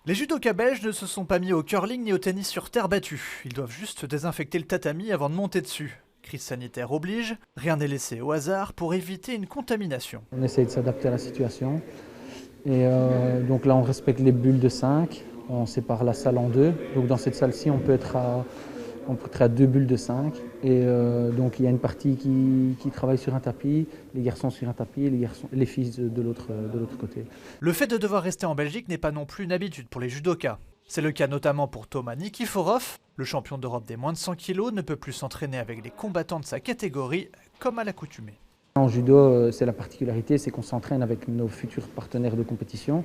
Les judokas belges ne se sont pas mis au curling ni au tennis sur terre battue. Ils doivent juste désinfecter le tatami avant de monter dessus. Crise sanitaire oblige, rien n'est laissé au hasard pour éviter une contamination. On essaye de s'adapter à la situation. Et donc là, on respecte les bulles de 5. On sépare la salle en deux. Donc dans cette salle-ci, on peut être à 2 bulles de 5. Et donc il y a une partie qui travaille sur un tapis, les garçons sur un tapis, les filles de l'autre côté. Le fait de devoir rester en Belgique n'est pas non plus une habitude pour les judokas. C'est le cas notamment pour Thomas Nikiforov. Le champion d'Europe des moins de 100 kg ne peut plus s'entraîner avec les combattants de sa catégorie comme à l'accoutumée. En judo, c'est la particularité, c'est qu'on s'entraîne avec nos futurs partenaires de compétition.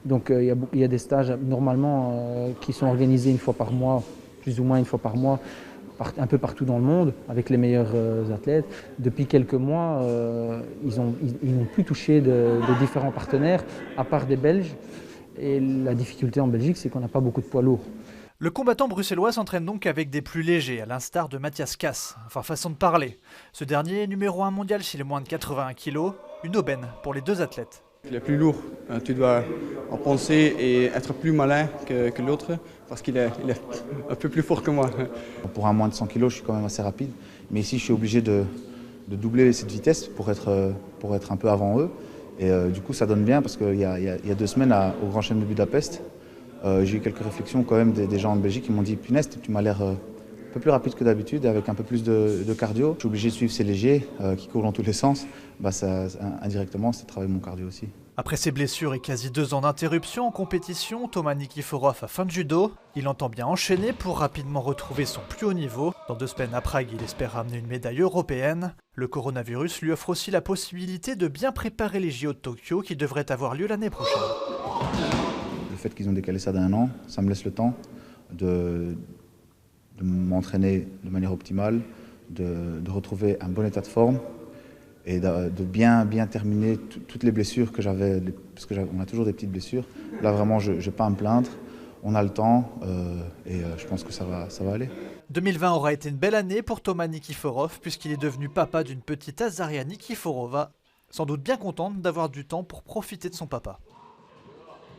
Donc il y a des stages normalement qui sont organisés une fois par mois, plus ou moins une fois par mois, un peu partout dans le monde, avec les meilleurs athlètes. Depuis quelques mois, ils n'ont plus touché de différents partenaires, à part des Belges. Et la difficulté en Belgique, c'est qu'on n'a pas beaucoup de poids lourds. Le combattant bruxellois s'entraîne donc avec des plus légers, à l'instar de Mathias Kass. Enfin, façon de parler. Ce dernier est numéro 1 mondial chez les moins de 81 kg, une aubaine pour les deux athlètes. Les plus lourds, tu dois en penser et être plus malin que l'autre parce qu'il est un peu plus fort que moi. Pour un moins de 100 kg, je suis quand même assez rapide. Mais ici, je suis obligé de doubler cette vitesse pour être un peu avant eux. Et du coup, ça donne bien parce qu'il y a 2 semaines au Grand Chelem de Budapest, j'ai eu quelques réflexions quand même des gens en Belgique qui m'ont dit « Punaise, tu m'as l'air un peu plus rapide que d'habitude avec un peu plus de cardio. » Je suis obligé de suivre ces légers qui courent dans tous les sens. Indirectement, c'est travailler mon cardio aussi. Après ses blessures et quasi 2 ans d'interruption en compétition, Thomas Nikiforov a fin de judo. Il entend bien enchaîner pour rapidement retrouver son plus haut niveau. Dans 2 semaines à Prague, il espère ramener une médaille européenne. Le coronavirus lui offre aussi la possibilité de bien préparer les JO de Tokyo qui devraient avoir lieu l'année prochaine. Le fait qu'ils ont décalé ça d'1 an, ça me laisse le temps de m'entraîner de manière optimale, de retrouver un bon état de forme et de bien terminer toutes les blessures que j'avais, parce qu'on a toujours des petites blessures. Là vraiment, je n'ai pas à me plaindre, on a le temps et je pense que ça va aller. 2020 aura été une belle année pour Thomas Nikiforov puisqu'il est devenu papa d'une petite Azaria Nikiforova, sans doute bien contente d'avoir du temps pour profiter de son papa.